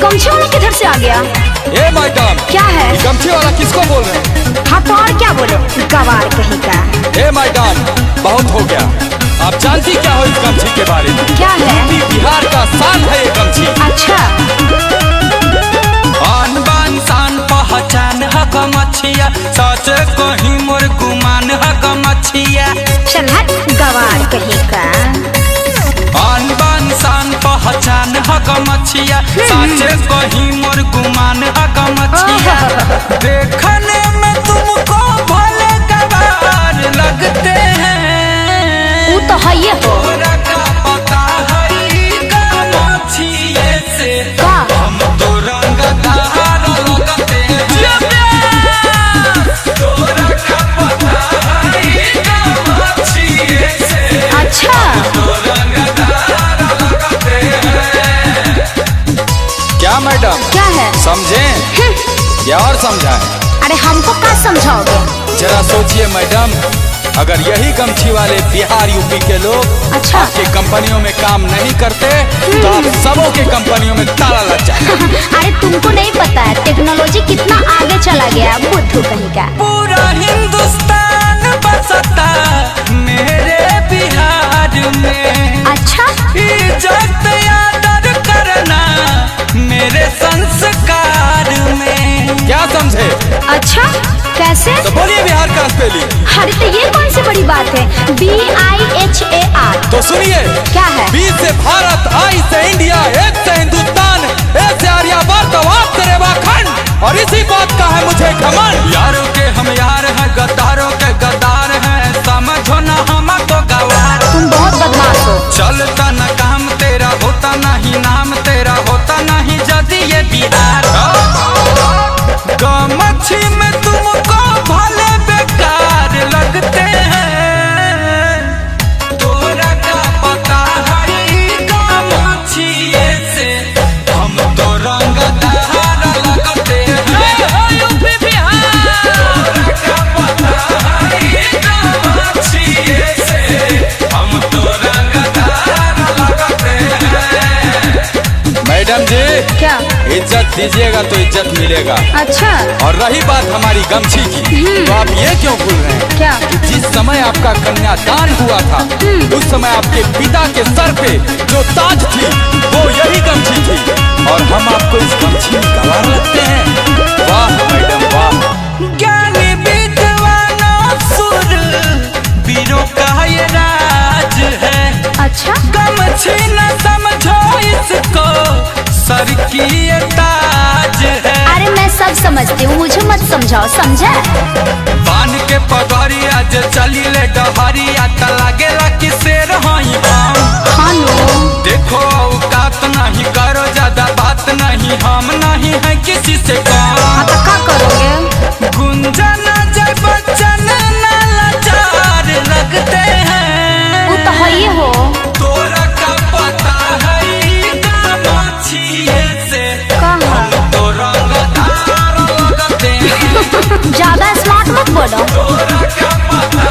गमछे वाला किधर से आ गया? ए मैडम, क्या है? गमछे वाला किसको बोल रहे हैं? हाँ तो और क्या बोले, गवार कहीं का। ए मैडम, बहुत हो गया। आप जानती क्या हो इस गमछी के बारे में? क्या है? यूपी बिहार का शान है ये गमछी। अच्छा। आन बान शान पहचान है गमछिया, सच कहीं मोर गुमान है गमछिया। चल हट गवार कहीं का। आन बान शान पहचान है गमछिया, सच कहीं मोर गुमान है गमछिया। देखने में तुमको भले गवार लगते हैं, वो तो है ये हो। तोरा का पता है गमछिए से का? हम तो रंगदार लगते हैं। तोरा का पता है गमछिए से अच्छा। तो रंगदार लगते हैं। क्या मैडम? क्या है? समझें या और समझाएं? अरे हमको क्या समझाओगे? जरा सोचिए मैडम, अगर यही गमछी वाले बिहार यूपी के लोग अच्छा। आपकी कंपनियों में काम नहीं करते तो आप सबों के कंपनियों में ताला लग जाए। अरे तुमको नहीं पता है टेक्नोलॉजी कितना आगे चला गया, बुद्धू कहीं का। पूरा हिंदुस्तान बसता मेरे बिहार में। अच्छा। इज्जत आदर करना मेरे संस्कार में। क्या समझे? अच्छा कैसे? तो बोलिए बिहार का स्पेलिंग। अरे तो ये कौन सी बड़ी बात है? BIHAR। तो सुनिए, क्या है? बी से भारत, आई से इंडिया, एच से हिंदुस्तान, ए से आर्यावर्त, वात से रेवाखंड, और इसी बात का है मुझे घमंड। यारों के हम यार हैं, गद्दारों के गद्दार हैं, समझो ना हम तो गवार। तुम बहुत बदमाश हो। चलता न काम तेरा, होता नहीं नाम तेरा, होता नहीं यदि ये बिहार। गमछी में तुमको भले बेकार लगते हैं, तोरा का पता है गमछिए से हम तो रंगदार लगते हैं। यूपी बिहार। तोरा का पता है गमछिए से हम तो रंगदार लगते हैं। मैडम जी, क्या? इज्जत दीजिएगा तो इज्जत मिलेगा। अच्छा। और रही बात हमारी गमछी की, तो आप ये क्यों भूल रहे हैं क्या? कि जिस समय आपका कन्यादान हुआ था उस समय आपके पिता के सर पे जो ताज थी वो यही गमछी थी, और हम आपको इस गमछी में गवार लगते हैं। वाह मैडम वाह। ज्ञानी विद्वानों सुर वीरों का ये राज है। अच्छा। गमछी न समझो इसको, सर की ये ताज है। अरे मैं सब समझती हूँ, मुझे मत समझाओ, समझा? बान के पगड़िया जे चली ले डहरिया त लागेला कि शेर हई हम। हाँ नो। देखो औकात नहीं, करो ज्यादा बात नहीं, हम नहीं है किसी से कम। हाँ तो क्या करोगे? गुंजन जय बच्चन न लाचार लगते हैं, वो तो है ये हो। तोरा का पता है गमछिए से कहाँ? तो रंगदार लगते हैं। ज्यादा स्मार्ट मत बोलो। तोरा का पता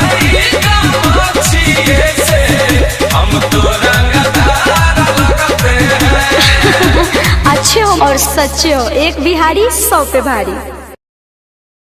है गमछिए से हम तो रंगदार लगते हैं। अच्छे हो और सच्चे हो, एक बिहारी 100 पे भारी।